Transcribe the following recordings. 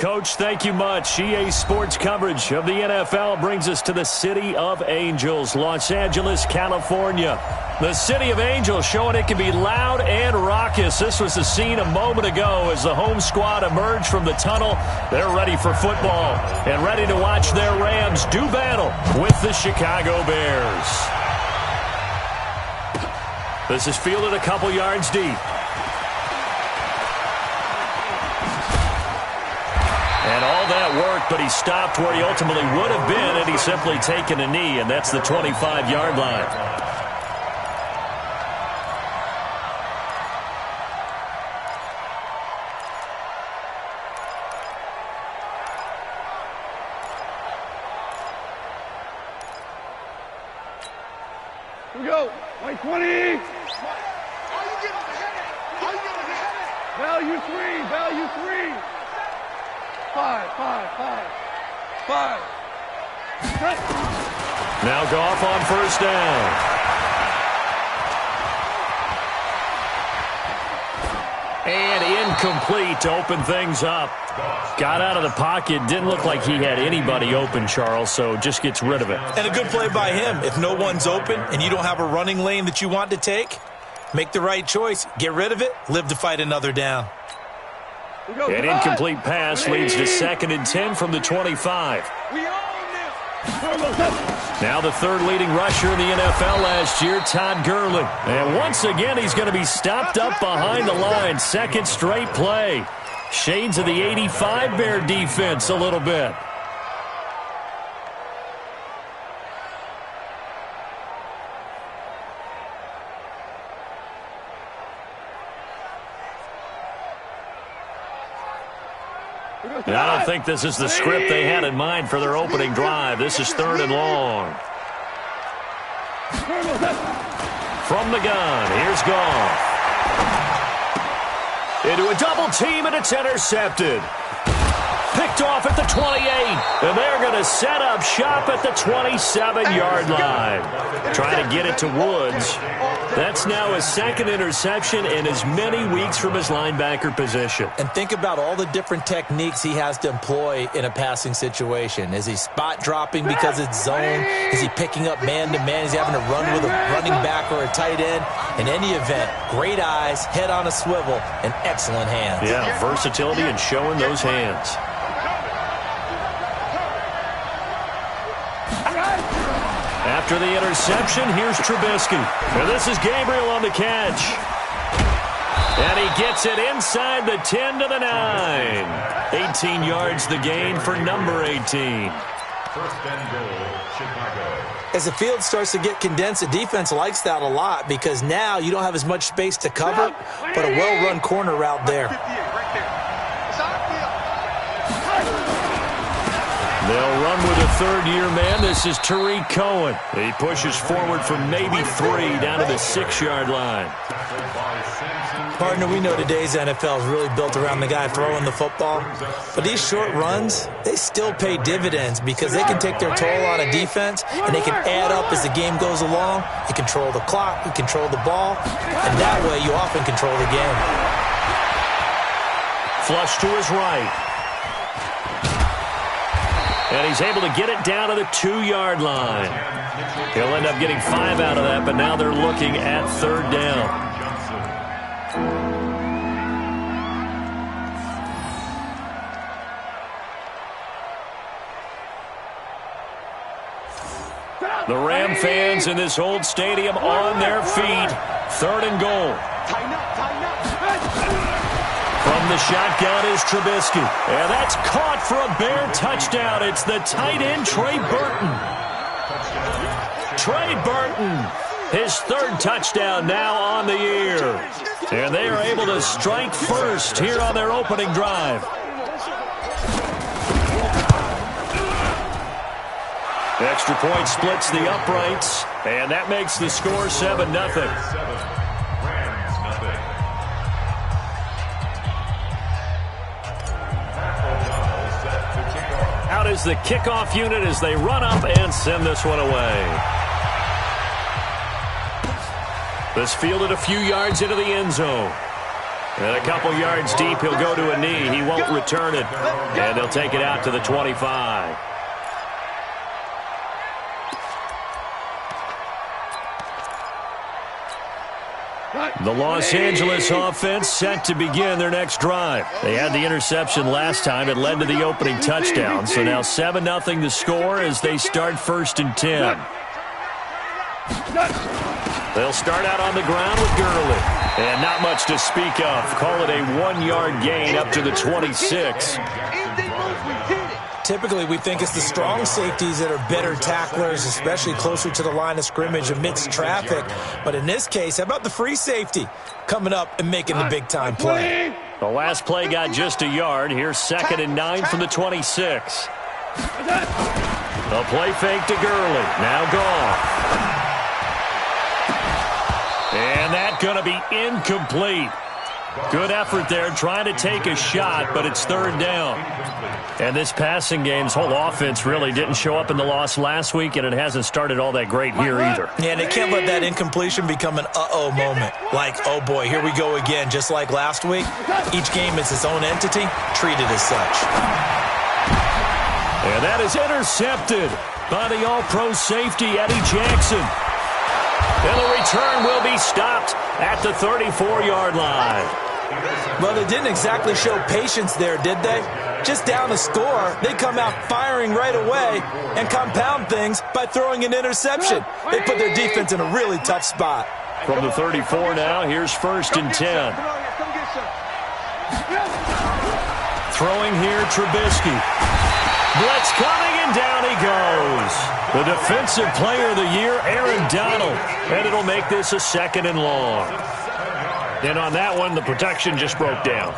Coach, thank you much. EA Sports coverage of the NFL brings us to the City of Angels, Los Angeles, California. The City of Angels showing it can be loud and raucous. This was the scene a moment ago as the home squad emerged from the tunnel. They're ready for football and ready to watch their Rams do battle with the Chicago Bears. This is fielded a couple yards deep. And all that worked, but he stopped where he ultimately would have been had he simply taken a knee, and that's the 25-yard line. Here we go. White 20. Value three. 5. Now Goff on first down. And incomplete to open things up. Got out of the pocket. Didn't look like he had anybody open, Charles, so just gets rid of it. And a good play by him. If no one's open and you don't have a running lane that you want to take, make the right choice. Get rid of it. Live to fight another down. An incomplete pass leads to 2nd and 10 from the 25. Now the third leading rusher in the NFL last year, Todd Gurley. And once again, he's going to be stopped up behind the line. Second straight play. Shades of the 85 Bear defense a little bit. And I don't think this is the script they had in mind for their opening drive. This is 3rd and long. From the gun, here's Goff. Into a double team, and it's intercepted. Picked off at the 28, and they're going to set up shop at the 27-yard line. Trying to get it to Woods. That's now his 2nd interception in as many weeks from his linebacker position. And think about all the different techniques he has to employ in a passing situation. Is he spot dropping because it's zone? Is he picking up man-to-man? Is he having to run with a running back or a tight end? In any event, great eyes, head on a swivel, and excellent hands. Yeah, versatility and showing those hands. After the interception, here's Trubisky. And this is Gabriel on the catch. And he gets it inside the 10 to the 9. 18 yards the gain for number 18. First and goal, Chicago. As the field starts to get condensed, the defense likes that a lot because now you don't have as much space to cover, but a well-run corner route there. They'll run with a third-year man. This is Tariq Cohen. He pushes forward for maybe 3 down to the 6-yard line. Partner, we know today's NFL is really built around the guy throwing the football. But these short runs, they still pay dividends because they can take their toll on a defense and they can add up as the game goes along. You control the clock, you control the ball, and that way you often control the game. Flush to his right. And he's able to get it down to the 2-yard line. He'll end up getting 5 out of that, but now they're looking at 3rd down. The Ram fans in this old stadium on their feet. 3rd and goal. From the shotgun is Trubisky. And that's caught for a Bear touchdown. It's the tight end, Trey Burton. Trey Burton, his 3rd touchdown now on the year. And they are able to strike first here on their opening drive. Extra point splits the uprights, and that makes the score 7-0. Out is the kickoff unit as they run up and send this one away. This fielded a few yards into the end zone. And a couple yards deep, he'll go to a knee. He won't return it. And they'll take it out to the 25. The Los Angeles offense set to begin their next drive. They had the interception last time. It led to the opening touchdown. So now 7-0 the score as they start 1st and 10. They'll start out on the ground with Gurley. And not much to speak of. Call it a 1-yard gain up to the 26. Typically, we think it's the strong safeties that are better tacklers, especially closer to the line of scrimmage amidst traffic. But in this case, how about the free safety coming up and making the big-time play? The last play got just a yard. Here's 2nd and 9 from the 26. The play fake to Gurley. Now gone. And that's going to be incomplete. Good effort there trying to take a shot, but it's 3rd down. And this passing game's whole offense really didn't show up in the loss last week, and it hasn't started all that great here either. Yeah, they can't let that incompletion become an uh-oh moment. Like, oh boy, here we go again, just like last week. Each game is its own entity, treated as such. And that is intercepted by the all-pro safety, Eddie Jackson. And the return will be stopped at the 34-yard line. Well, they didn't exactly show patience there, did they? Just down a score, they come out firing right away and compound things by throwing an interception. They put their defense in a really tough spot. From the 34 now, here's 1st and 10. Throwing here, Trubisky. Blitz coming, and down he goes. The defensive player of the year, Aaron Donald. And it'll make this a 2nd and long. And on that one, the protection just broke down.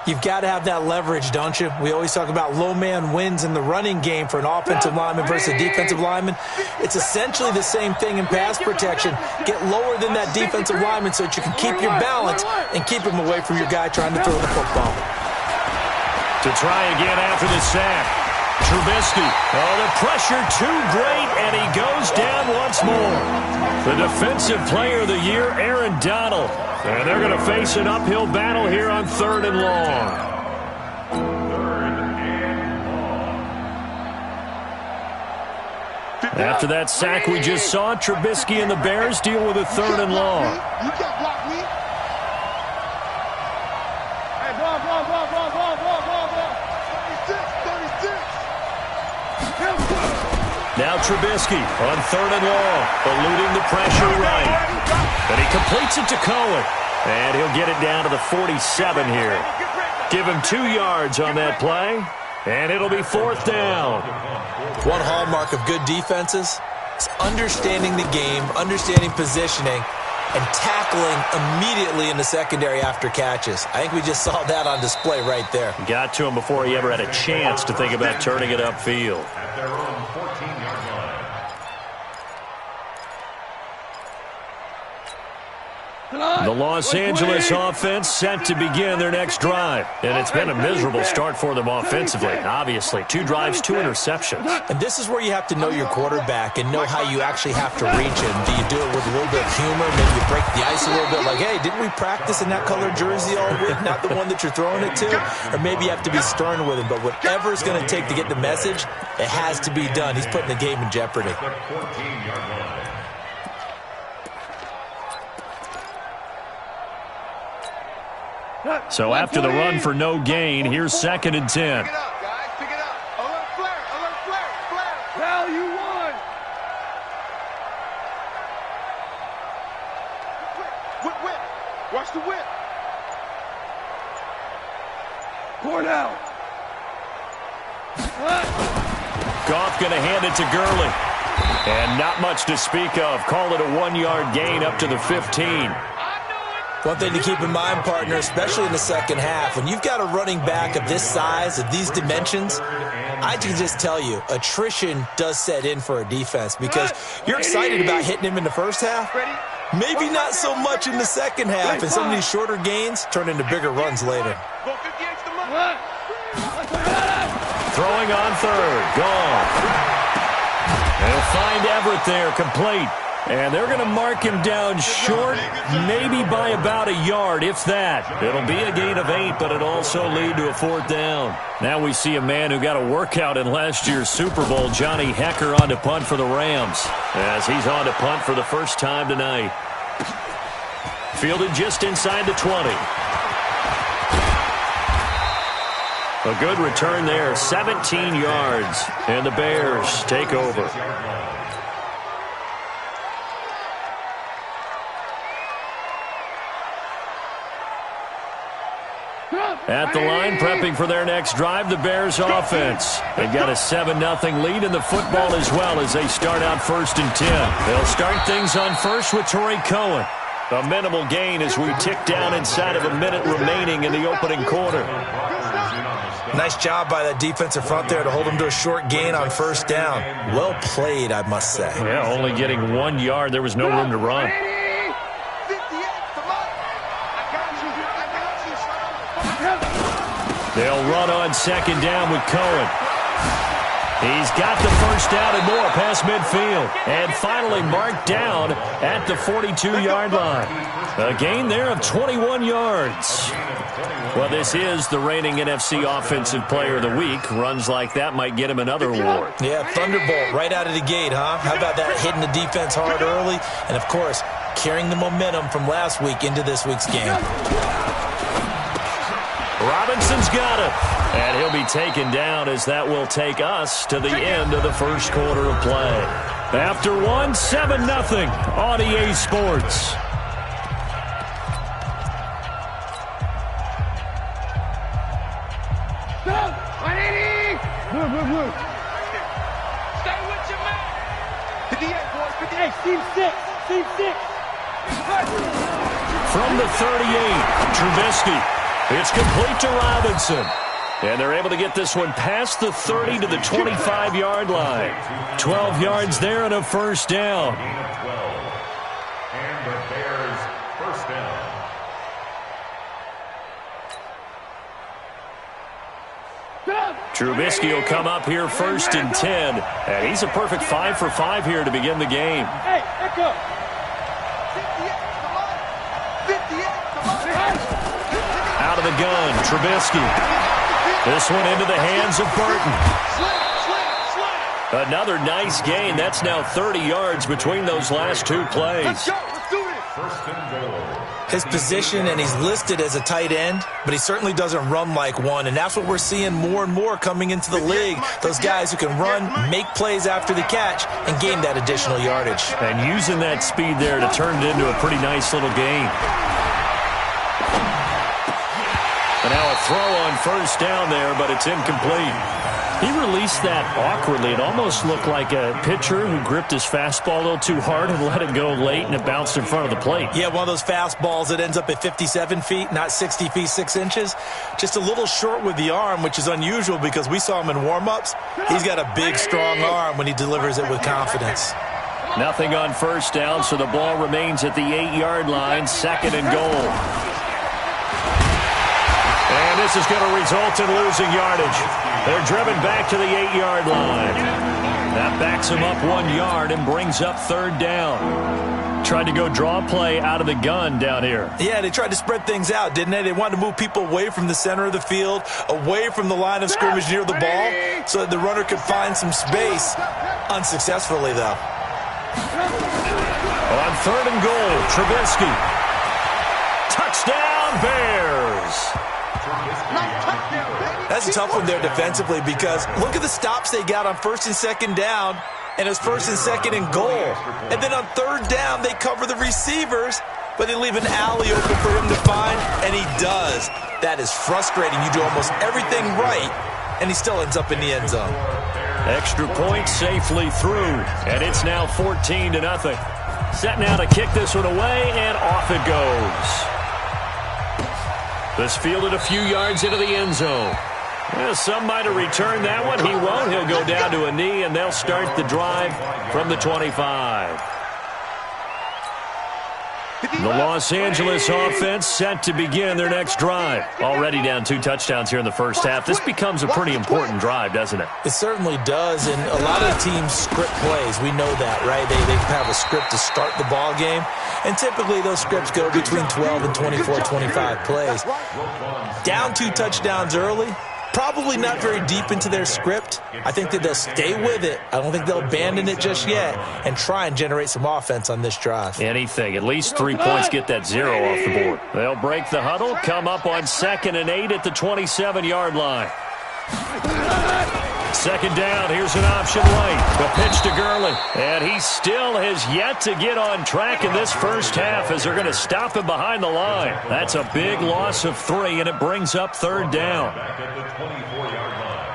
You've got to have that leverage, don't you? We always talk about low man wins in the running game for an offensive lineman versus a defensive lineman. It's essentially the same thing in pass protection. Get lower than that defensive lineman so that you can keep your balance and keep him away from your guy trying to throw the football. To try again after the sack. Trubisky. Oh, the pressure too great, and he goes down once more. The defensive player of the year, Aaron Donald. And they're going to face an uphill battle here on 3rd and long. After that sack we just saw, Trubisky and the Bears deal with a 3rd and long. You can't block me. Hey, ball. 36. Now Trubisky on 3rd and long, eluding the pressure right. And he completes it to Cohen. And he'll get it down to the 47 here. Give him 2 yards on that play. And it'll be 4th down. One hallmark of good defenses is understanding the game, understanding positioning, and tackling immediately in the secondary after catches. I think we just saw that on display right there. Got to him before he ever had a chance to think about turning it upfield. At their own 14-yard line. The Los Angeles offense set to begin their next drive. And it's been a miserable start for them offensively, obviously. 2 drives, 2 interceptions. And this is where you have to know your quarterback and know how you actually have to reach him. Do you do it with a little bit of humor? Maybe you break the ice a little bit like, hey, didn't we practice in that color jersey all week? Not the one that you're throwing it to? Or maybe you have to be stern with him. But whatever it's going to take to get the message, it has to be done. He's putting the game in jeopardy. The 14-yard line. So after the run for no gain, here's 2nd and 10. Pick it up, guys. Pick it up. Alert flare. Value 1. Whip. Watch the whip. Cornell. Goff going to hand it to Gurley. And not much to speak of. Call it a 1-yard gain up to the 15. One thing to keep in mind, partner, especially in the second half, when you've got a running back of this size, of these dimensions, I can just tell you, attrition does set in for a defense because you're excited about hitting him in the first half. Maybe not so much in the second half, and some of these shorter gains turn into bigger runs later. Throwing on 3rd. Gone. They'll find Everett there, complete. And they're going to mark him down short, maybe by about a yard, if that. It'll be a gain of 8, but it'll also lead to a 4th down. Now we see a man who got a workout in last year's Super Bowl, Johnny Hekker, on to punt for the Rams, as he's on to punt for the first time tonight. Fielded just inside the 20. A good return there, 17 yards, and the Bears take over. At the line, prepping for their next drive, the Bears offense. They've got a 7-0 lead in the football as well as they start out 1st and 10. They'll start things on first with Torrey Cohen. A minimal gain as we tick down inside of a minute remaining in the opening quarter. Nice job by that defensive front there to hold them to a short gain on 1st down. Well played, I must say. Yeah, only getting 1 yard. There was no room to run. They'll run on 2nd down with Cohen. He's got the first down and more past midfield. And finally marked down at the 42-yard line. A gain there of 21 yards. Well, this is the reigning NFC Offensive Player of the Week. Runs like that might get him another award. Yeah, Thunderbolt right out of the gate, huh? How about that, hitting the defense hard early? And, of course, carrying the momentum from last week into this week's game. Robinson's got it. And he'll be taken down as that will take us to the end of the first quarter of play. After one, 7-0 on EA Sports. Stay with your man. 58, boys. 58. Team 6. Team 6. From the 38, Trubisky. It's complete to Robinson. And they're able to get this one past the 30 to the 25-yard line. 12 yards there and a first down. And the Bears first down. Trubisky will come up here 1st and 10. And he's a perfect 5 for 5 here to begin the game. Hey, echo. 58, come on. 58, come on. Out of the gun, Trubisky. This one into the hands of Burton. Another nice gain. That's now 30 yards between those last 2 plays. Let's go. Let's do this. First and goal. His position, and he's listed as a tight end, but he certainly doesn't run like one, and that's what we're seeing more and more coming into the league. Those guys who can run, make plays after the catch, and gain that additional yardage. And using that speed there to turn it into a pretty nice little gain. And now a throw on first down there, but it's incomplete. He released that awkwardly. It almost looked like a pitcher who gripped his fastball a little too hard and let it go late, and it bounced in front of the plate. Yeah, one of those fastballs that ends up at 57 feet, not 60 feet, 6 inches. Just a little short with the arm, which is unusual because we saw him in warm-ups. He's got a big, strong arm when he delivers it with confidence. Nothing on first down, so the ball remains at the 8-yard line, 2nd and goal. And this is going to result in losing yardage. They're driven back to the 8-yard line. That backs him up 1 yard and brings up 3rd down. Tried to go draw play out of the gun down here. Yeah, they tried to spread things out, didn't they? They wanted to move people away from the center of the field, away from the line of scrimmage near the ball, so that the runner could find some space. Unsuccessfully, though. On 3rd and goal, Trubisky. Touchdown, Bears. That's a tough one there defensively because look at the stops they got on 1st and 2nd down, and it's 1st and 2nd and goal. And then on 3rd down, they cover the receivers, but they leave an alley open for him to find, and he does. That is frustrating. You do almost everything right, and he still ends up in the end zone. Extra point safely through, and it's now 14-0. Set now to kick this one away, and off it goes. This fielded a few yards into the end zone. Well, some might have returned that one. He won't. He'll go down to a knee, and they'll start the drive from the 25. The Los Angeles offense set to begin their next drive. Already down 2 touchdowns here in the first half. This becomes a pretty important drive, doesn't it? It certainly does, and a lot of teams script plays. We know that, right? They have a script to start the ball game, and typically those scripts go between 12 and 24, 25 plays. Down 2 touchdowns early, probably not very deep into their script. I think that they'll stay with it. I don't think they'll abandon it just yet and try and generate some offense on this drive. Anything. At least 3 points, get that 0 off the board. They'll break the huddle, come up on 2nd and 8 at the 27-yard line. 2nd down, here's an option right. The pitch to Gurley. And he still has yet to get on track in this first half as they're going to stop him behind the line. That's a big loss of 3, and it brings up 3rd down. Back at the 24-yard line.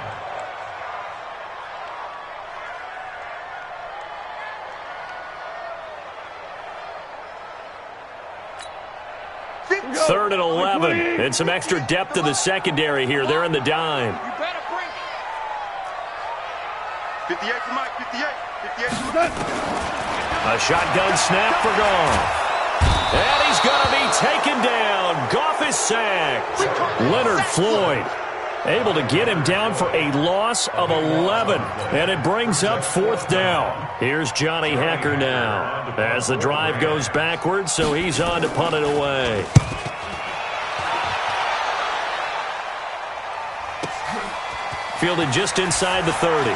Third and 11. And some extra depth in the secondary here. They're in the dime. You better bring it. 58 for Mike, 58. 58 for Mike. A shotgun snap for Goff. And he's going to be taken down. Goff is sacked. Leonard Floyd able to get him down for a loss of 11. And it brings up 4th down. Here's Johnny Hekker now as the drive goes backwards, so he's on to punt it away. Fielded just inside the 30.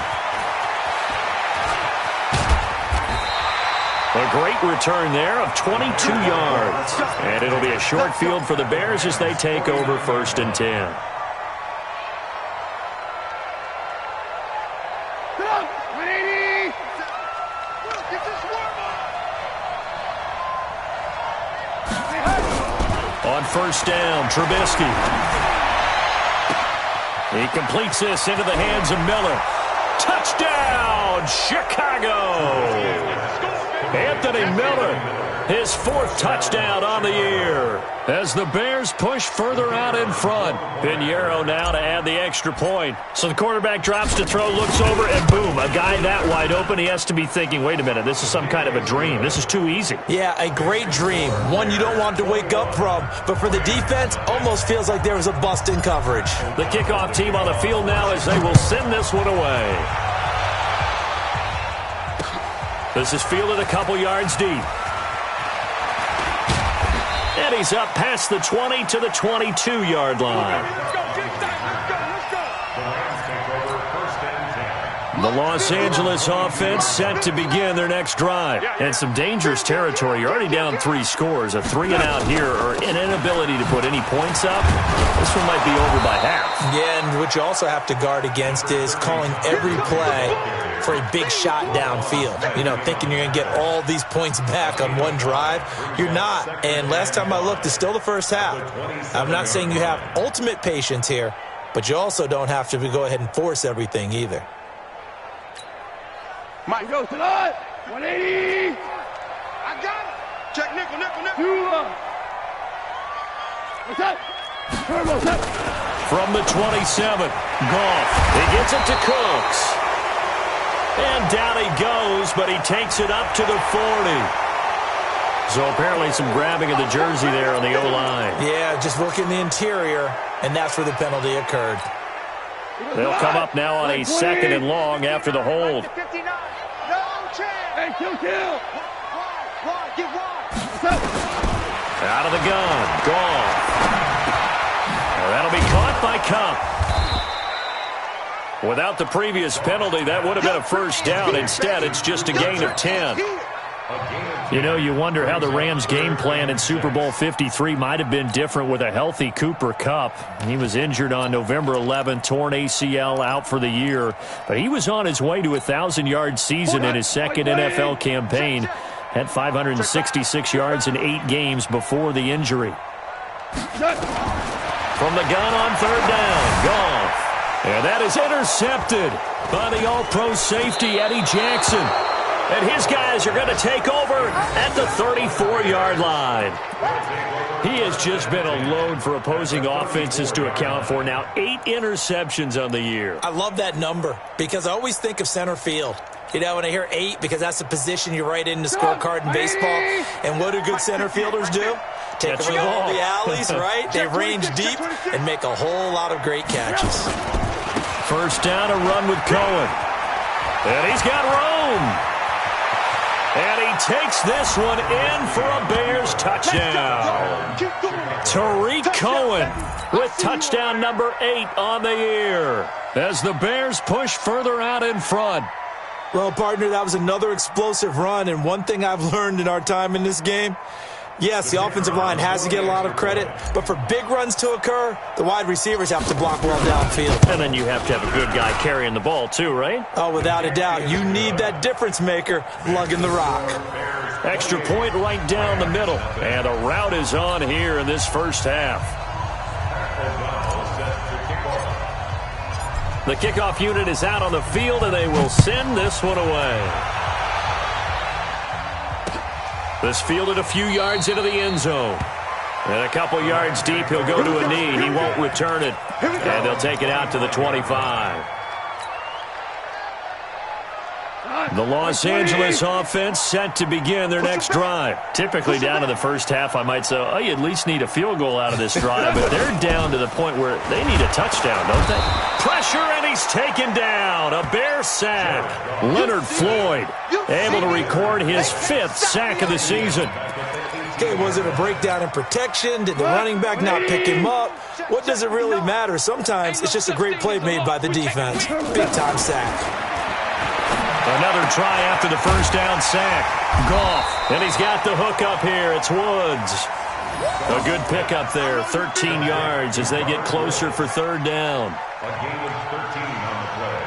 A great return there of 22 yards. And it'll be a short field for the Bears as they take over 1st and 10. On 1st down, Trubisky. He completes this into the hands of Miller. Touchdown, Chicago! Anthony Miller, his 4th touchdown on the year. As the Bears push further out in front. Pinheiro now to add the extra point. So the quarterback drops to throw, looks over, and boom, a guy that wide open, he has to be thinking, wait a minute, this is some kind of a dream. This is too easy. Yeah, a great dream. One you don't want to wake up from. But for the defense, almost feels like there was a bust in coverage. The kickoff team on the field now as they will send this one away. This is fielded a couple yards deep. And he's up past the 20 to the 22-yard line. Let's go. The Los Angeles offense set to begin their next drive. And some dangerous territory. You're already down 3 scores. A 3-and-out here or an inability to put any points up. This one might be over by half. Yeah, and what you also have to guard against is calling every play for a big shot downfield. You know, thinking you're going to get all these points back on one drive. You're not. And last time I looked, it's still the first half. I'm not saying you have ultimate patience here, but you also don't have to go ahead and force everything either. Mike goes to the 180. I got it. Check nickel. What's that? Turbo set. From the 27, Goff. He gets it to Cooks. And down he goes, but he takes it up to the 40. So apparently some grabbing of the jersey there on the O-line. Yeah, just look in the interior, and that's where the penalty occurred. They'll come up now on a 2nd and long after the hold. 59. No chance. Hey, kill. Wide. Get wide. Out of the gun. Goff. That'll be caught by Kupp. Without the previous penalty, that would have been a 1st down. Instead, it's just a gain of 10. You know, you wonder how the Rams' game plan in Super Bowl 53 might have been different with a healthy Cooper Kupp. He was injured on November 11th, torn ACL, out for the year. But he was on his way to a 1,000-yard season in his 2nd NFL campaign. Had 566 yards in 8 games before the injury. From the gun on 3rd down, Goff. And that is intercepted by the All-Pro safety, Eddie Jackson. And his guys are going to take over at the 34-yard line. He has just been a load for opposing offenses to account for. Now 8 interceptions on the year. I love that number because I always think of center field. You know, when I hear 8, because that's the position you write in the scorecard in baseball. And what do good center fielders do? Take away all the alleys, right? They range deep and make a whole lot of great catches. First down, a run with Cohen. And he's got room. And he takes this one in for a Bears touchdown. Tariq Cohen with touchdown number 8 on the year as the Bears push further out in front. Well, partner, that was another explosive run, and one thing I've learned in our time in this game, yes, the offensive line has to get a lot of credit, but for big runs to occur, the wide receivers have to block well downfield. And then you have to have a good guy carrying the ball too, right? Oh, without a doubt. You need that difference maker lugging the rock. Extra point right down the middle. And the route is on here in this first half. The kickoff unit is out on the field, and they will send this one away. This fielded a few yards into the end zone. And a couple yards deep, he'll go to a knee. He won't return it. And they'll take it out to the 25. The Los Angeles offense set to begin their next drive. Typically down to the first half, I might say, oh, you at least need a field goal out of this drive. But they're down to the point where they need a touchdown, don't they? Pressure, and he's taken down. A Bear sack. Leonard Floyd able to record his 5th sack of the season. Okay, was it a breakdown in protection? Did the running back not pick him up? What does it really matter? Sometimes it's just a great play made by the defense. Big-time sack. Another try after the first down sack. Goff, and he's got the hook up here. It's Woods. A good pickup there, 13 yards as they get closer for third down. A gain of 13 on the play.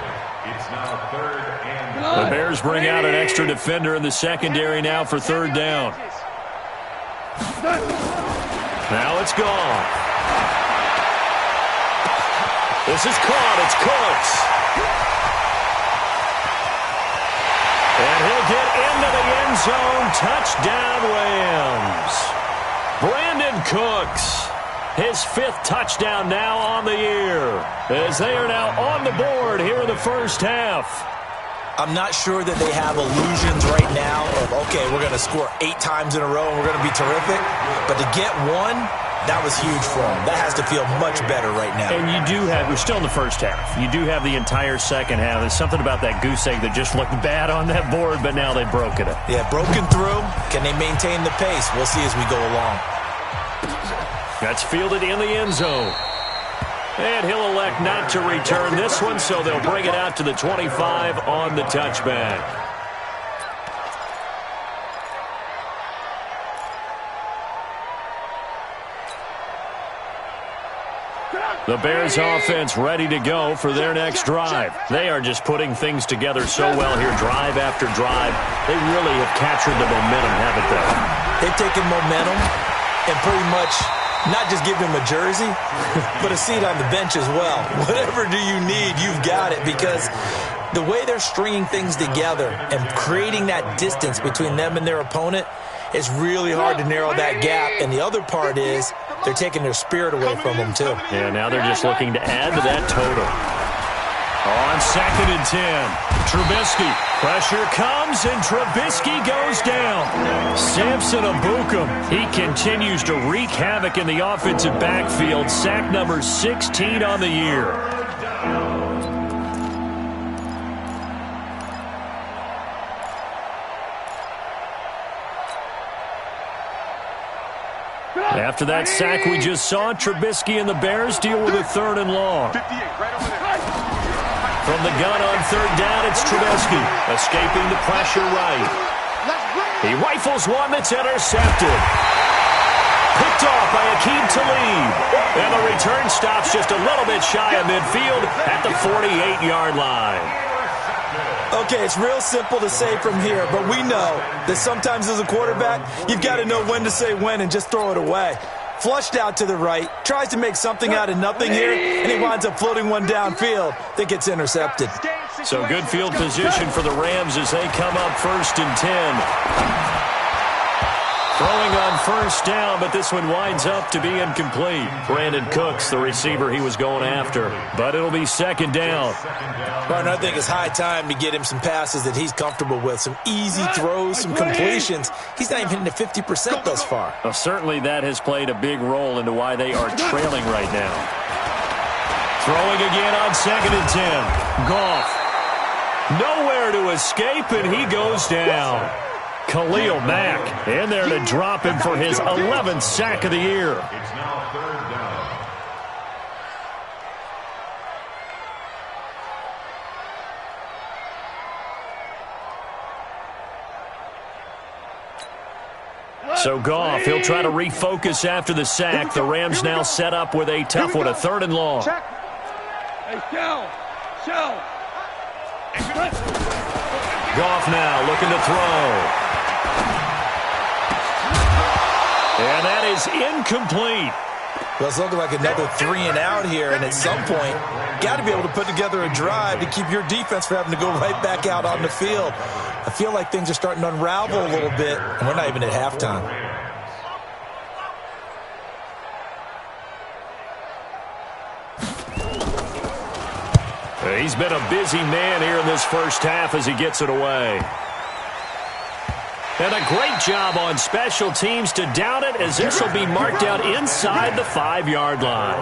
It's now 3rd and The Bears bring out an extra defender in the secondary now for third down. Now it's gone. This is caught. It's Cooks. And he'll get into the end zone. Touchdown, Rams. Brandon Cooks, his 5th touchdown now on the year, as they are now on the board here in the first half. I'm not sure that they have illusions right now of, okay, we're going to score 8 times in a row and we're going to be terrific. But to get one, that was huge for them. That has to feel much better right now. And you do have, we're still in the first half. You do have the entire second half. There's something about that goose egg that just looked bad on that board, but now they've broken it. Yeah, broken through. Can they maintain the pace? We'll see as we go along. That's fielded in the end zone. And he'll elect not to return this one, so they'll bring it out to the 25 on the touchback. The Bears offense ready to go for their next drive. They are just putting things together so well here, drive after drive. They really have captured the momentum, haven't they? They've taken momentum and pretty much not just give him a jersey, but a seat on the bench as well. Whatever do you need, you've got it, because the way they're stringing things together and creating that distance between them and their opponent is really hard to narrow that gap. And the other part is they're taking their spirit away from them, too. Yeah, now they're just looking to add to that total. On 2nd and 10, Trubisky. Pressure comes, and Trubisky goes down. Samson Ebukam, he continues to wreak havoc in the offensive backfield. Sack number 16 on the year. After that sack we just saw, Trubisky and the Bears deal with a 3rd and long. From the gun on 3rd down, it's Trubisky, escaping the pressure right. He rifles one that's intercepted. Picked off by Aqib Talib. And the return stops just a little bit shy of midfield at the 48-yard line. Okay, it's real simple to say from here, but we know that sometimes as a quarterback, you've got to know when to say when and just throw it away. flushed out to the right, tries to make something out of nothing here, and he winds up floating one downfield that gets intercepted. So good field position for the Rams as they come up 1st and 10. Throwing on 1st down, but this one winds up to be incomplete. Brandon Cooks, the receiver he was going after. But it'll be 2nd down. Martin, I think it's high time to get him some passes that he's comfortable with, some easy throws, some completions. He's not even hitting the 50% thus far. Well, certainly that has played a big role into why they are trailing right now. Throwing again on 2nd and 10. Goff. Nowhere to escape, and he goes down. Khalil Mack in there to drop him for his 11th sack of the year. It's now 3rd down. So Goff, he'll try to refocus after the sack. The Rams now set up with a tough one, a 3rd and long. Hey, Shell. Goff now looking to throw. And that is incomplete. Well, it's looking like another 3 and out here, and at some point, got to be able to put together a drive to keep your defense from having to go right back out on the field. I feel like things are starting to unravel a little bit, and we're not even at halftime. He's been a busy man here in this 1st half as he gets it away. And a great job on special teams to down it, as this will be marked out inside the 5-yard line.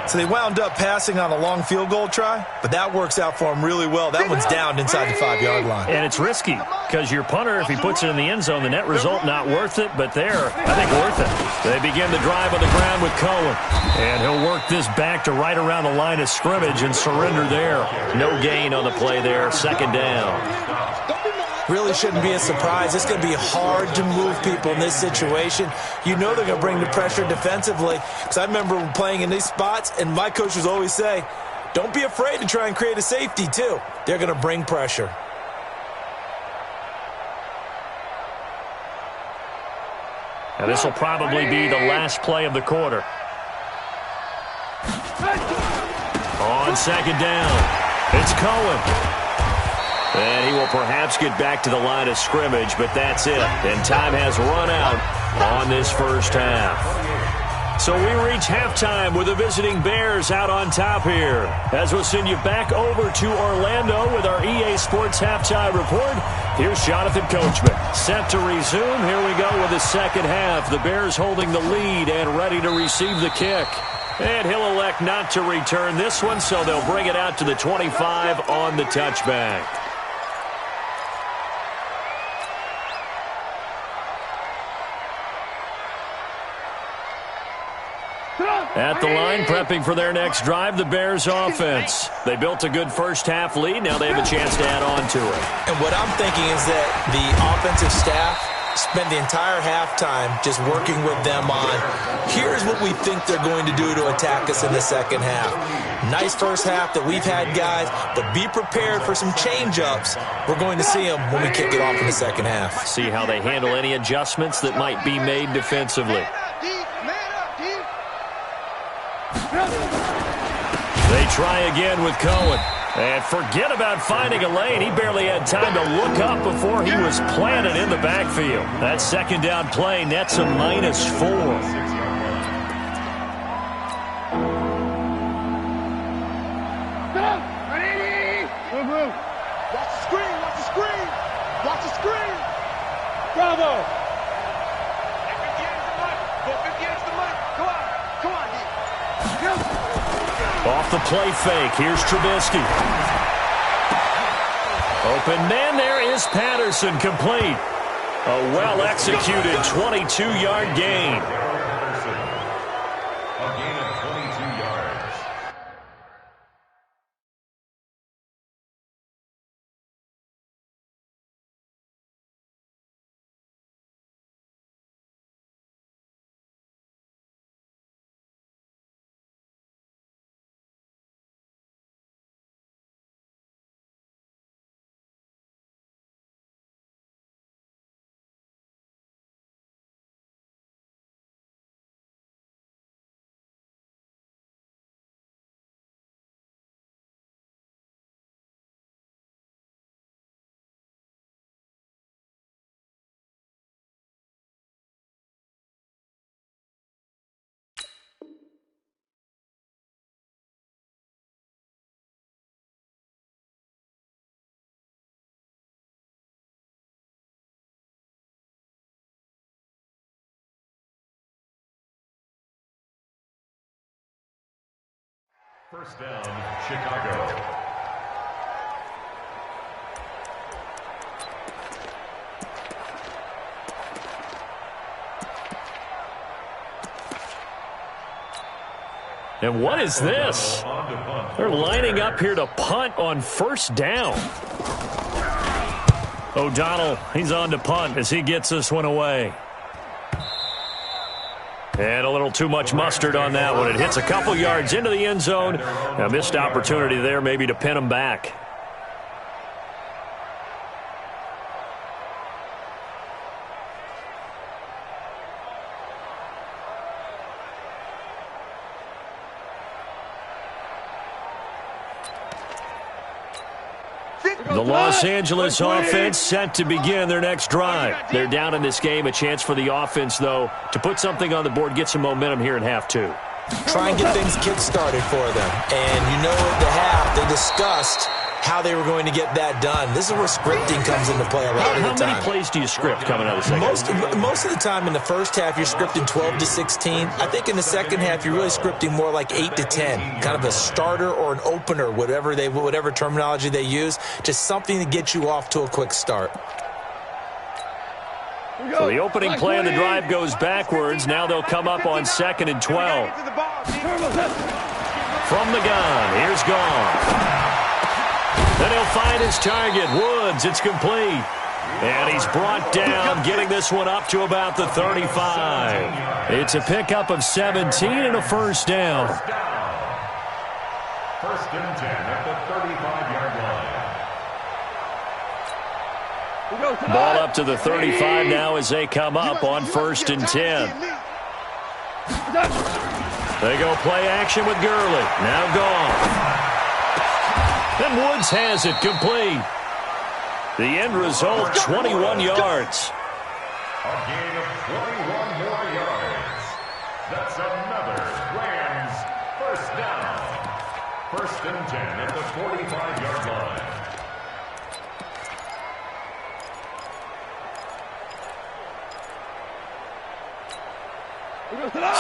So they wound up passing on a long field goal try, but that works out for them really well. That one's down inside the 5-yard line. And it's risky because your punter, if he puts it in the end zone, the net result not worth it, but there, I think worth it. They begin the drive on the ground with Cohen. And he'll work this back to right around the line of scrimmage and surrender there. No gain on the play there, 2nd down. Really shouldn't be a surprise. It's going to be hard to move people in this situation. You know they're going to bring the pressure defensively. Because I remember playing in these spots, and my coaches always say, don't be afraid to try and create a safety, too. They're going to bring pressure. Now this will probably be the last play of the quarter. On 2nd down, it's Cohen. And he will perhaps get back to the line of scrimmage, but that's it. And time has run out on this 1st half. So we reach halftime with the visiting Bears out on top here. As we'll send you back over to Orlando with our EA Sports Halftime Report. Here's Jonathan Coachman. Set to resume. Here we go with the 2nd half. The Bears holding the lead and ready to receive the kick. And he'll elect not to return this one, so they'll bring it out to the 25 on the touchback. At the line, prepping for their next drive, the Bears offense. They built a good 1st half lead. Now they have a chance to add on to it. And what I'm thinking is that the offensive staff spend the entire halftime just working with them on, here's what we think they're going to do to attack us in the 2nd half. Nice 1st half that we've had, guys, but be prepared for some change-ups. We're going to see them when we kick it off in the 2nd half. See how they handle any adjustments that might be made defensively. They try again with Cohen. And forget about finding a lane. He barely had time to look up before he was planted in the backfield. That 2nd down play nets a -4. Watch the screen. Bravo. Off the play fake, here's Trubisky. Open man, there is Patterson, complete. A well-executed 22-yard gain. First down, Chicago. And what is this? They're lining up here to punt on first down. O'Donnell, he's on to punt as he gets this one away. And a little too much mustard on that one. It hits a couple yards into the end zone. A missed opportunity there maybe to pin him back. The Los Angeles offense set to begin their next drive. They're down in this game. A chance for the offense, though, to put something on the board, get some momentum here in half two. Try and get things kick-started for them. And you know at the half, they discussed how they were going to get that done. This is where scripting comes into play a lot of the time. How many plays do you script coming out of the second? Most of the time in the first half, you're scripting 12 to 16. I think in the second half, you're really scripting more like 8 to 10, kind of a starter or an opener, whatever terminology they use, just something to get you off to a quick start. So the opening play of the drive goes backwards. Now they'll come up on 2nd and 12. From the gun, here's Gone. Then he'll find his target, Woods. It's complete. And he's brought down, getting this one up to about the 35. It's a pickup of 17 and a first down. First and 10 at the 35-yard line. Ball up to the 35 now as they come up on 1st and 10. They go play action with Gurley. Now Gone. And Woods has it complete. The end result, 21 yards. A gain of 21 more yards. That's another Rams first down. First and 10 at the 45-yard line.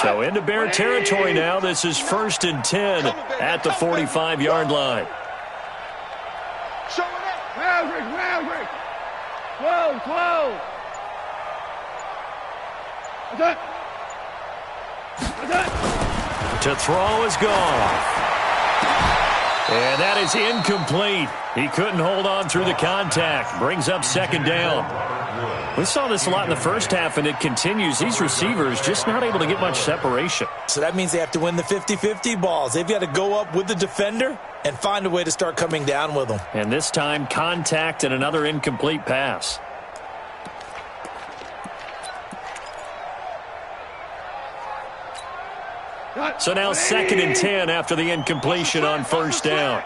So into Bear territory now. This is 1st and 10 at the 45-yard line. Maverick. 12. To throw is Gone. And that is incomplete. He couldn't hold on through the contact. Brings up 2nd down. We saw this a lot in the first half, and it continues. These receivers just not able to get much separation. So that means they have to win the 50-50 balls. They've got to go up with the defender and find a way to start coming down with them. And this time, contact and another incomplete pass. So now 2nd and 10 after the incompletion on first down.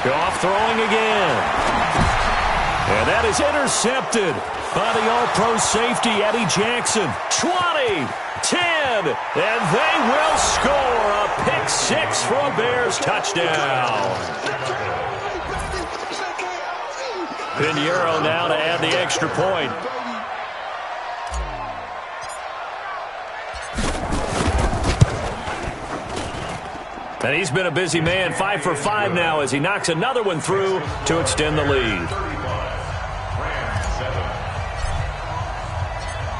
Goff throwing again. And that is intercepted by the all-pro safety, Eddie Jackson. 20, 10, and they will score a pick-6 for a Bears touchdown. Pinheiro now to add the extra point. And he's been a busy man, 5 for 5 now as he knocks another one through to extend the lead.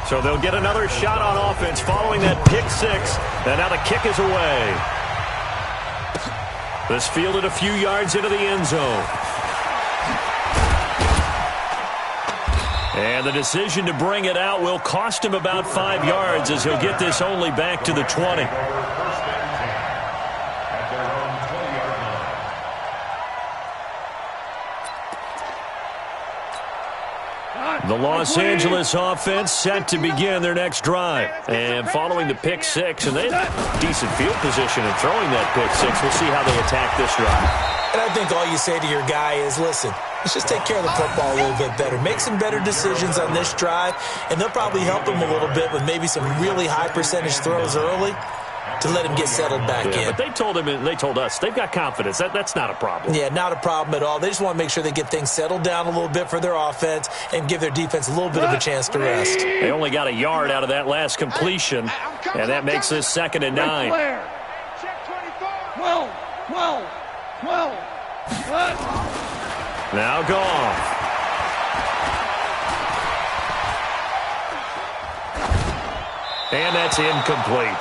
So they'll get another shot on offense following that pick-6. And now the kick is away. This fielded a few yards into the end zone. And the decision to bring it out will cost him about 5 yards as he'll get this only back to the 20. The Los Angeles offense set to begin their next drive. And following the pick-6, and they have decent field position in throwing that pick-6. We'll see how they attack this drive. And I think all you say to your guy is, listen, let's just take care of the football a little bit better. Make some better decisions on this drive, and they'll probably help him a little bit with maybe some really high percentage throws early to to let him get settled back in. But they told us they've got confidence. That's not a problem. Yeah, not a problem at all. They just want to make sure they get things settled down a little bit for their offense and give their defense a little bit of a chance to rest. They only got a yard out of that last completion, and that makes this 2nd and 9. Check 24. 12. Now Goff. And that's incomplete.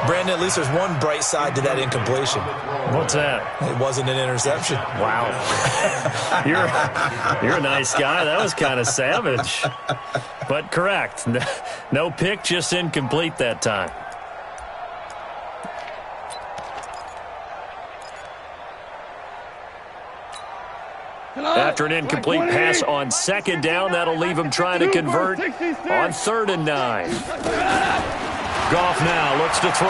Brandon, at least there's one bright side to that incompletion. What's that? It wasn't an interception. Wow. You're a nice guy. That was kind of savage. But correct. No pick, just incomplete that time. After an incomplete pass on 2nd down, that'll leave him trying to convert on 3rd and 9. Goff now looks to throw.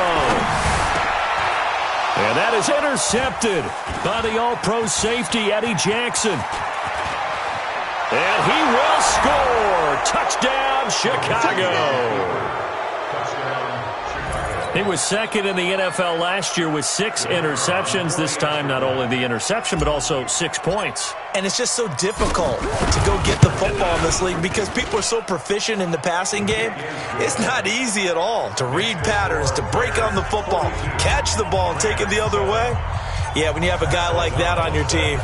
And that is intercepted by the All-Pro safety, Eddie Jackson. And he will score. Touchdown, Chicago. He was 2nd in the NFL last year with 6 interceptions. This time, not only the interception, but also 6 points. And it's just so difficult to go get the football in this league because people are so proficient in the passing game. It's not easy at all to read patterns, to break on the football, catch the ball, and take it the other way. Yeah, when you have a guy like that on your team,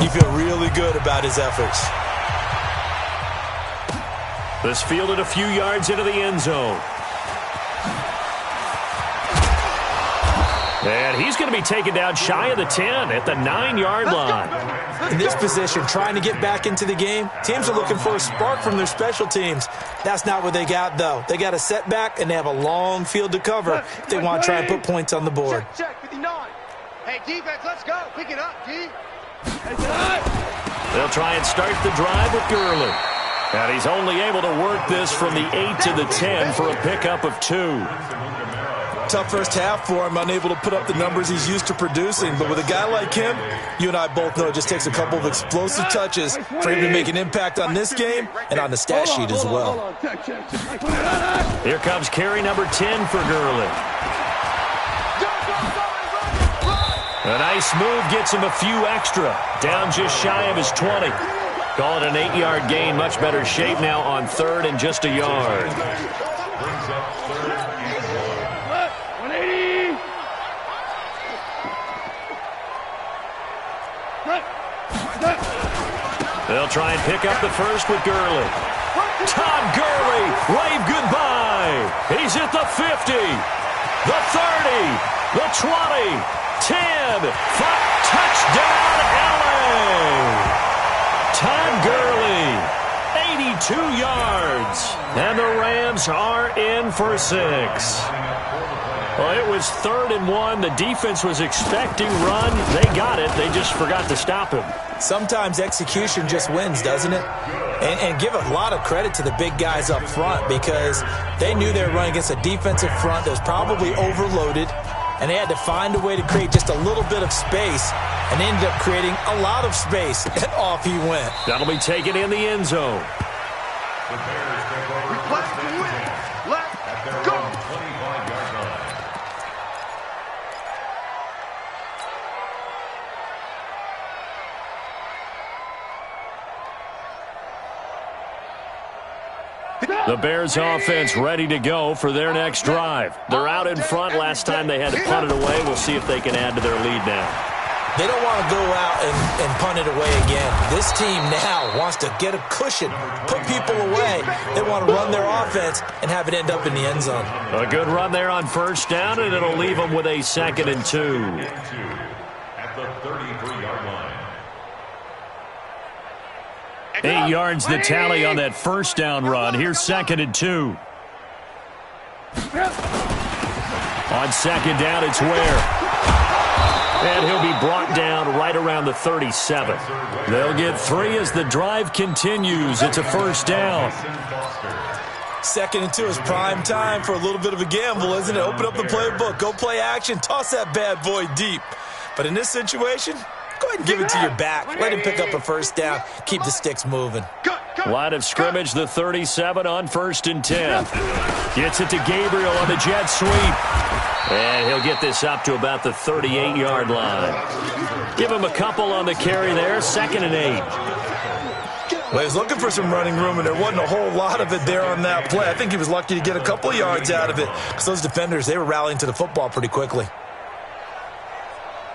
you feel really good about his efforts. This fielded a few yards into the end zone. And he's going to be taken down shy of the 10 at the 9-yard line. In this position, trying to get back into the game, teams are looking for a spark from their special teams. That's not what they got, though. They got a setback, and they have a long field to cover if they want to try and put points on the board. Check 59. Hey, defense, let's go. Pick it up, D. They'll try and start the drive with Gurley. And he's only able to work this from the 8 to the 10 for a pickup of 2. Tough first half for him, unable to put up the numbers he's used to producing. But with a guy like him, you and I both know it just takes a couple of explosive touches for him to make an impact on this game and on the stat sheet as well. Here comes carry number 10 for Gurley. A nice move gets him a few extra. Down just shy of his 20. Call it an 8-yard gain. Much better shape now on 3rd and just a yard. Brings up 3rd and 1. They'll try and pick up the first with Gurley. Todd Gurley, wave goodbye. He's at the 50, the 30, the 20, 10, 5, touchdown LA. Todd Gurley, 82 yards. And the Rams are in for 6. Well, it was 3rd and 1. The defense was expecting run. They got it. They just forgot to stop him. Sometimes execution just wins, doesn't it? And give a lot of credit to the big guys up front because they knew they were running against a defensive front that was probably overloaded, and they had to find a way to create just a little bit of space, and they ended up creating a lot of space, and off he went. That'll be taken in the end zone. The Bears take over Let's first and win. 10 Let's at their go. own 25-yard line. The Bears offense ready to go for their next drive. They're out in front. Last time they had to punt it away. We'll see if they can add to their lead now. They don't want to go out and punt it away again. This team now wants to get a cushion, put people away. They want to run their offense and have it end up in the end zone. A good run there on 1st down, and it'll leave them with a 2nd and 2. At the 33-yard line. 8 yards the tally on that 1st down run. Here's 2nd and 2. On 2nd down, it's Ware. And he'll be brought down right around the 37. They'll get 3 as the drive continues. It's a 1st down. 2nd and 2 is prime time for a little bit of a gamble, isn't it? Open up the playbook, go play action, toss that bad boy deep. But in this situation, go ahead and give it to your back. Let him pick up a 1st down. Keep the sticks moving. Line of scrimmage, the 37 on 1st and 10. Gets it to Gabriel on the jet sweep. And he'll get this up to about the 38-yard line. Give him a couple on the carry there, 2nd and 8. Well, he was looking for some running room, and there wasn't a whole lot of it there on that play. I think he was lucky to get a couple yards out of it because those defenders, they were rallying to the football pretty quickly.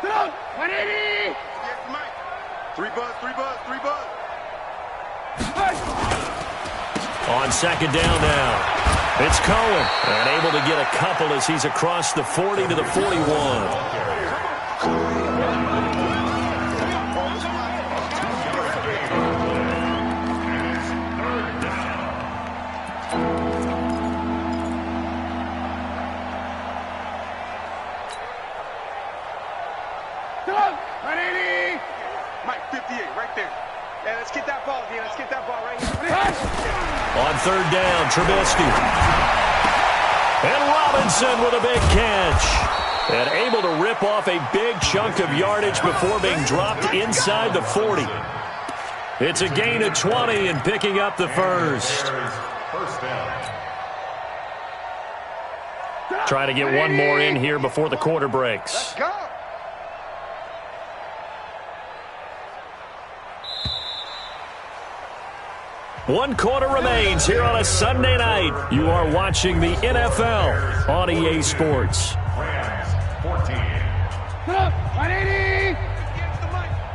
180! Three buzz. On 2nd down now, it's Cohen, and able to get a couple as he's across the 40 to the 41. On 3rd down, Trubisky. And Robinson with a big catch. And able to rip off a big chunk of yardage before being dropped inside the 40. It's a gain of 20 and picking up the first. Try to get one more in here before the quarter breaks. Let's go. One quarter remains here on a Sunday night. You are watching the NFL on EA Sports. Rams 14. 180!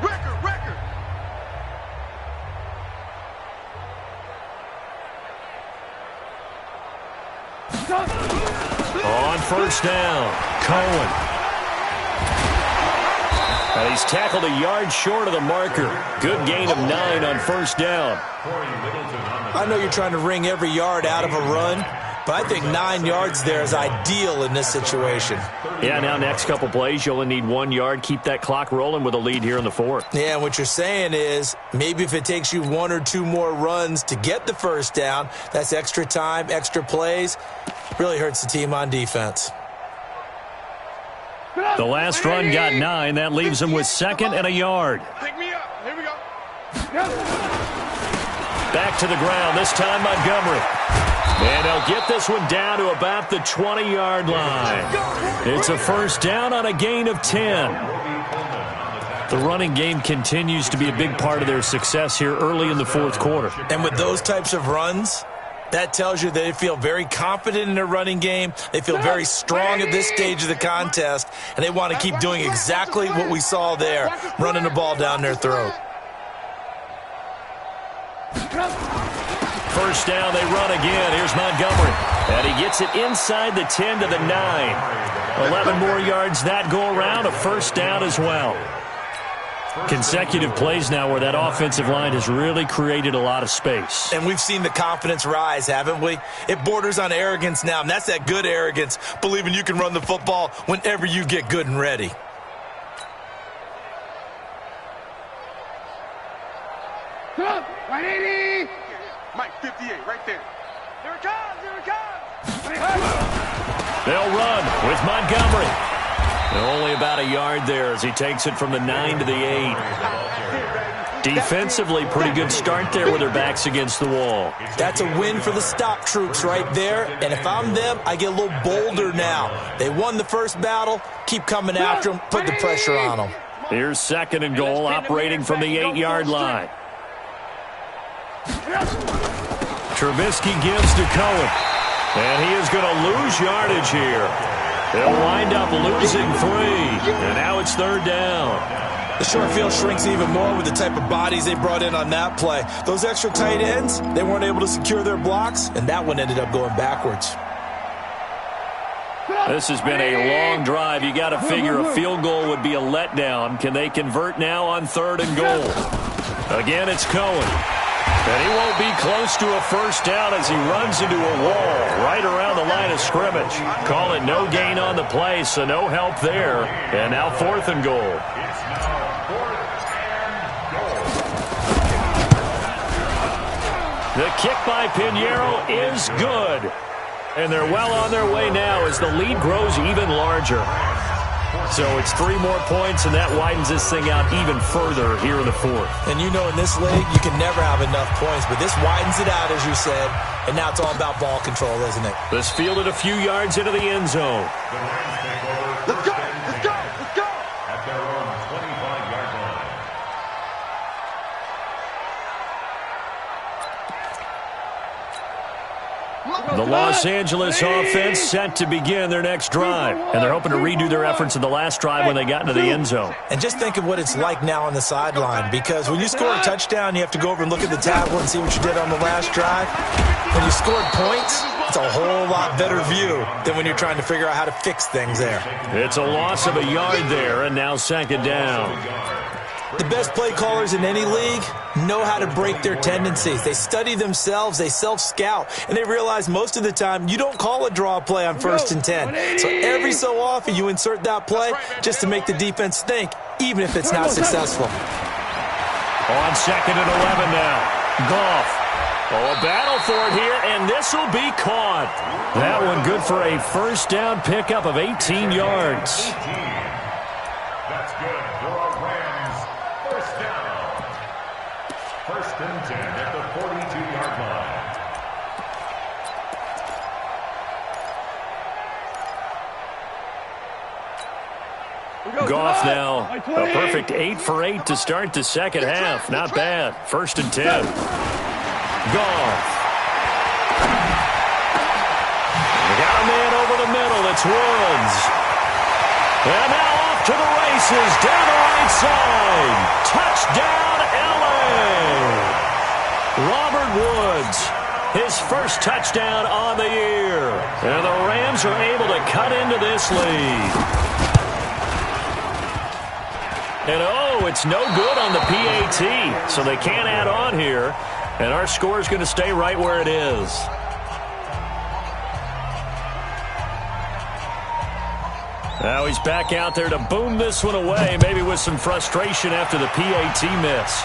Record! On 1st down, Cohen. And he's tackled a yard short of the marker. Good gain of 9 on 1st down. I know you're trying to wring every yard out of a run, but I think 9 yards there is ideal in this situation. Yeah, now next couple plays, you only need 1 yard. Keep that clock rolling with a lead here in the 4th. Yeah, and what you're saying is maybe if it takes you 1 or 2 more runs to get the 1st down, that's extra time, extra plays. Really hurts the team on defense. The last run got 9. That leaves him with 2nd and a yard. Pick me up. Here we go. Back to the ground, this time Montgomery. And they'll get this one down to about the 20-yard line. It's a 1st down on a gain of 10. The running game continues to be a big part of their success here early in the 4th quarter. And with those types of runs, that tells you they feel very confident in their running game. They feel very strong at this stage of the contest, and they want to keep doing exactly what we saw there, running the ball down their throat. 1st down, they run again. Here's Montgomery. And he gets it inside the 10 to the 9. 11 more yards that go around, a 1st down as well. Consecutive plays now where that offensive line has really created a lot of space. And we've seen the confidence rise, haven't we? It borders on arrogance now, and that's that good arrogance, believing you can run the football whenever you get good and ready. Come on, 180! Mike, 58, right there. Here it comes! They'll run with Montgomery. Only about a yard there as he takes it from the 9 to the 8. Defensively, pretty good start there with their backs against the wall. That's a win for the stop troops right there. And if I'm them, I get a little bolder now. They won the first battle. Keep coming after them. Put the pressure on them. Here's 2nd and goal, operating from the 8-yard line. Trubisky gives to Cohen. And he is going to lose yardage here. They'll wind up losing 3. And now it's 3rd down. The short field shrinks even more with the type of bodies they brought in on that play. Those extra tight ends, they weren't able to secure their blocks, and that one ended up going backwards. This has been a long drive. You got to figure a field goal would be a letdown. Can they convert now on 3rd and goal? Again, it's Cohen. And he won't be close to a 1st down as he runs into a wall right around the line of scrimmage. Call it no gain on the play, so no help there. And now 4th and goal. The kick by Pinheiro is good. And they're well on their way now as the lead grows even larger. So it's 3 more points, and that widens this thing out even further here in the fourth. And you know, in this league, you can never have enough points, but this widens it out, as you said, and now it's all about ball control, isn't it? This fielded a few yards into the end zone. Let's go! Let's go! Let's go! At their own 25-yard line. The Los Angeles offense set to begin their next drive. And they're hoping to redo their efforts in the last drive when they got into the end zone. And just think of what it's like now on the sideline, because when you score a touchdown, you have to go over and look at the tablet and see what you did on the last drive. When you scored points, it's a whole lot better view than when you're trying to figure out how to fix things there. It's a loss of a yard there, and now second down. The best play callers in any league know how to break their tendencies. They study themselves, they self-scout, and they realize most of the time you don't call a draw play on 1st and 10. So every so often you insert that play just to make the defense think, even if it's not successful. On second and 11 now. Goff. Oh, a battle for it here, and this will be caught. That one good for a first down pickup of 18 yards. That's good for a Rams first down. First and 10 at the 42-yard line. Goff now, a perfect 8 for 8 to start the second half. Not bad. First and 10. Goff. They got a man over the middle. It's Woods. And now off to the races down the right side. Touchdown, L.A. Robert Woods, his first touchdown on the year. And the Rams are able to cut into this lead. And oh, it's no good on the PAT, so they can't add on here. And our score is going to stay right where it is. Now he's back out there to boom this one away, maybe with some frustration after the PAT miss.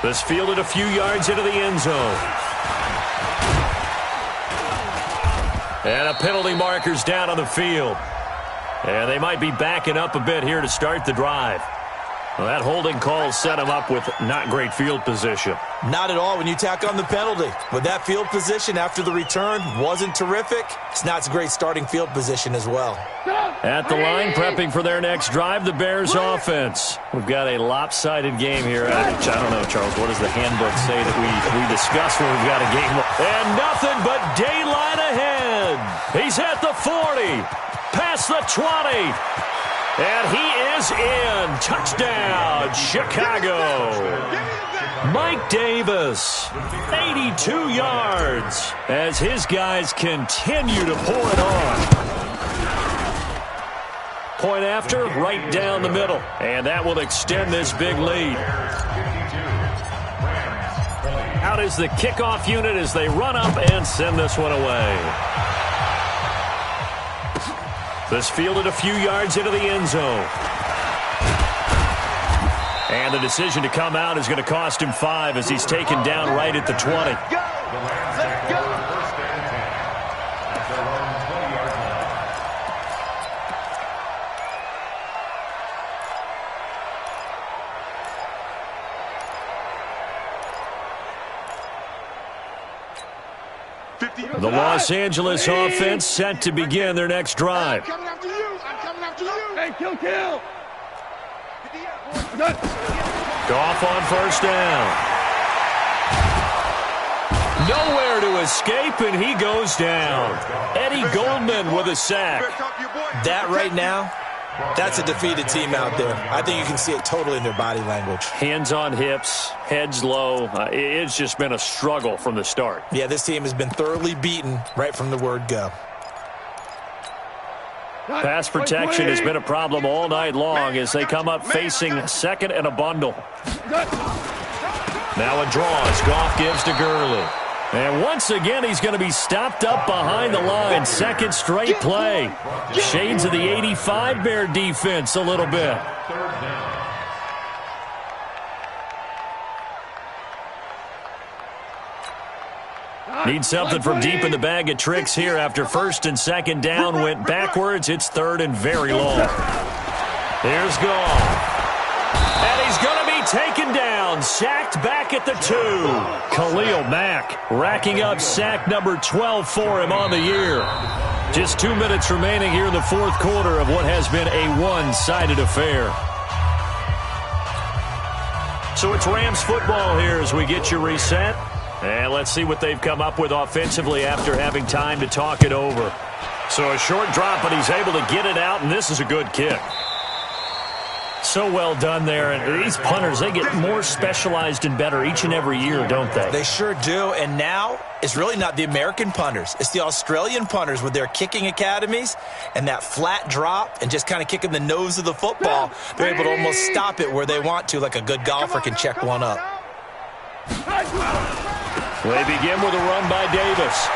This fielded a few yards into the end zone. And a penalty marker's down on the field. And they might be backing up a bit here to start the drive. Well, that holding call set him up with not great field position. Not at all when you tack on the penalty. With that field position after the return wasn't terrific, it's not a great starting field position as well. At the line, prepping for their next drive, the Bears offense. We've got a lopsided game here. I don't know, Charles, what does the handbook say that we discuss when we've got a game? And nothing but daylight ahead. He's at the 40, past the 20. And he is in. Touchdown, Chicago. Mike Davis, 82 yards, as his guys continue to pour it on. Point after, right down the middle. And that will extend this big lead. Out is the kickoff unit as they run up and send this one away. This fielded a few yards into the end zone. And the decision to come out is going to cost him 5 as he's taken down right at the 20. Let's go! Let's go! First and 10 at their own 20-yard line. The Los Angeles offense set to begin their next drive. I'm coming after you! I'm coming after you! Hey, kill! Goff on first down. Nowhere to escape, and he goes down. Eddie Goldman with a sack. That right now, that's a defeated team out there. I think you can see it totally in their body language. Hands on hips, heads low. It's just been a struggle from the start. Yeah, this team has been thoroughly beaten right from the word go. Pass protection has been a problem all night long as they come up facing second and a bundle. Now a draw as Goff gives to Gurley. And once again, he's going to be stopped up behind the line. Second straight play. Shades of the 85 Bear defense a little bit. Third down. Need something from deep in the bag of tricks here after first and second down went backwards. It's third and very long. Here's Gall. And he's going to be taken down, sacked back at the 2. Khalil Mack racking up sack number 12 for him on the year. Just 2 minutes remaining here in the fourth quarter of what has been a one-sided affair. So it's Rams football here as we get you reset. And let's see what they've come up with offensively after having time to talk it over. So a short drop, but he's able to get it out, and this is a good kick. So well done there. And these punters, they get more specialized and better each and every year, don't they? They sure do. And now it's really not the American punters. It's the Australian punters with their kicking academies and that flat drop and just kind of kicking the nose of the football. They're able to almost stop it where they want to, like a good golfer can check one up. They begin with a run by Davis.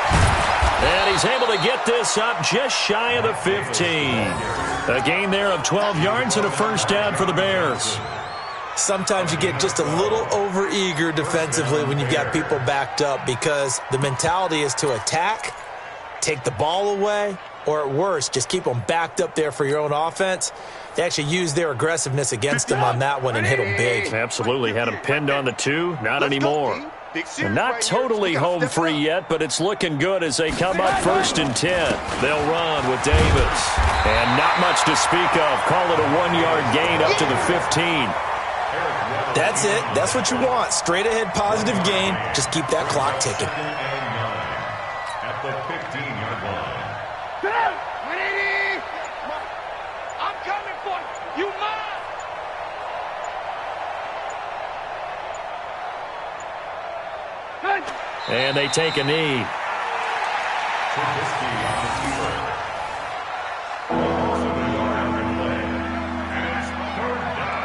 And he's able to get this up just shy of the 15. A gain there of 12 yards and a first down for the Bears. Sometimes you get just a little over-eager defensively when you've got people backed up because the mentality is to attack, take the ball away, or at worst, just keep them backed up there for your own offense. They actually used their aggressiveness against them on that one and hit them big. Absolutely. Had them pinned on the 2. Not anymore. And not totally home free yet, but it's looking good as they come up first and 10. They'll run with Davis. And not much to speak of. Call it a 1-yard gain up to the 15. That's it. That's what you want. Straight ahead positive gain. Just keep that clock ticking. At the 15-yard line. I'm coming for you. You mine. And they take a knee. Trubisky on the keeper. Also the yard after play. And it's third down.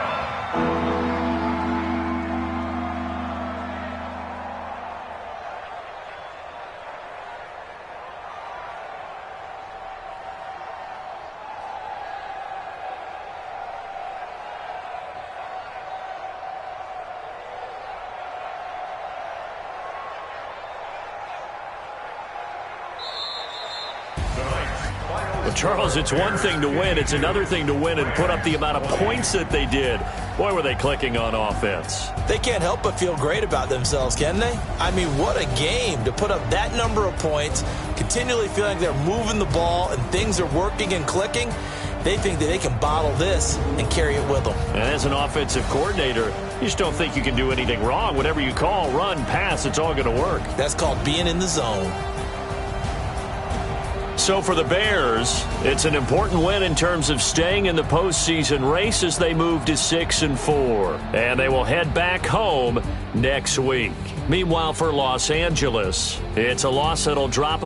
Well, Charles, it's one thing to win. It's another thing to win and put up the amount of points that they did. Boy, were they clicking on offense. They can't help but feel great about themselves, can they? I mean, what a game to put up that number of points, continually feeling like they're moving the ball and things are working and clicking. They think that they can bottle this and carry it with them. And as an offensive coordinator, you just don't think you can do anything wrong. Whatever you call, run, pass, it's all going to work. That's called being in the zone. So for the Bears, it's an important win in terms of staying in the postseason race as they move to 6-4. And they will head back home next week. Meanwhile, for Los Angeles, it's a loss that'll drop